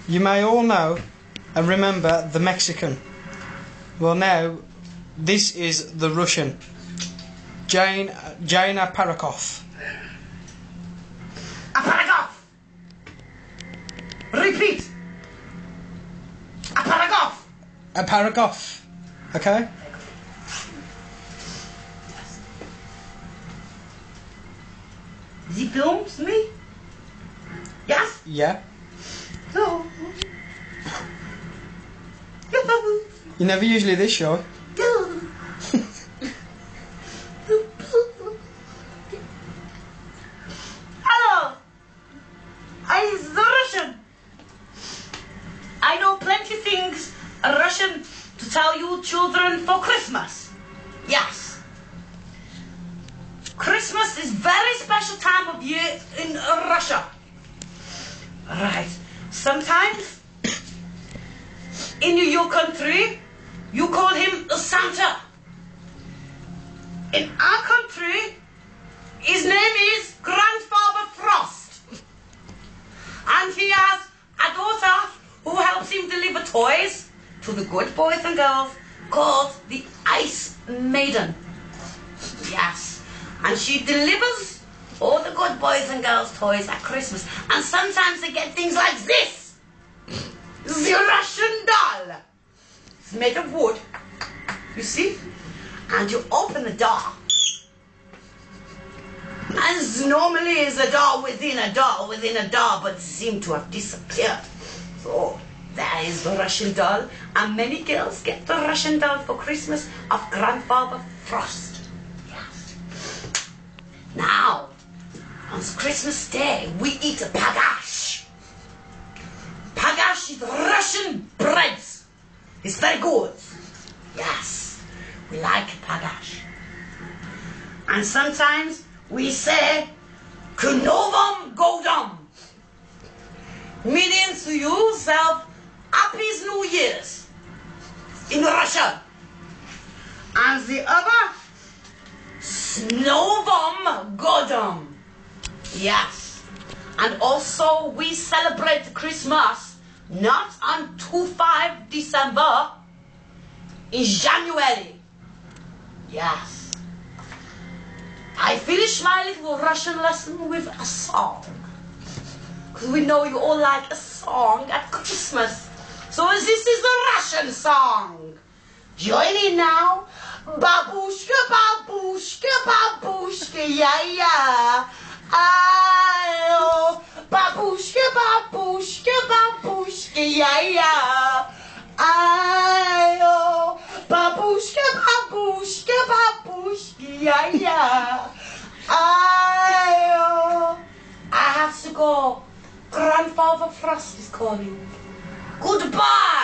You may all know and remember the Mexican. Well, now this is the Russian. Jaina Parakov. Aparagov! Repeat! Aparagov! A Parakov. Okay? He films me? Yes? Yeah. No. You never usually this show. Hello! I'm the Russian. I know plenty things Russian to tell you children for Christmas. Yes. Christmas is very special time of year in Russia. Right. Sometimes in your country you call him Santa. In our country his name is Grandfather Frost. And he has a daughter who helps him deliver toys to the good boys and girls called the Ice Maiden. Yes. And she delivers all the good boys and girls toys at Christmas. And sometimes they get things like this. The Russian doll. It's made of wood. You see? And you open the door. And normally is a doll within a doll within a doll, but it seemed to have disappeared. So there is the Russian doll. And many girls get the Russian doll for Christmas of Grandfather Frost. Now, on Christmas Day, we eat a pagash. Pagash is Russian bread. It's very good. Yes, we like pagash. And sometimes we say, Ku Novom Godom, meaning to yourself, Happy New Year's in Russia. And the other, Novom Godom. Yes. And also we celebrate Christmas not on 25 December, in January. Yes. I finished my little Russian lesson with a song. Because we know you all like a song at Christmas. So this is the Russian song. Join in now. Babushka, babushka, babushka, yeah, yeah. Ayo. Babushka, babushka, babushka, yeah, yeah. Ayo. Babushka, babushka, babushka, yeah, yeah. Ayo. I have to go. Grandfather Frost is calling. Goodbye.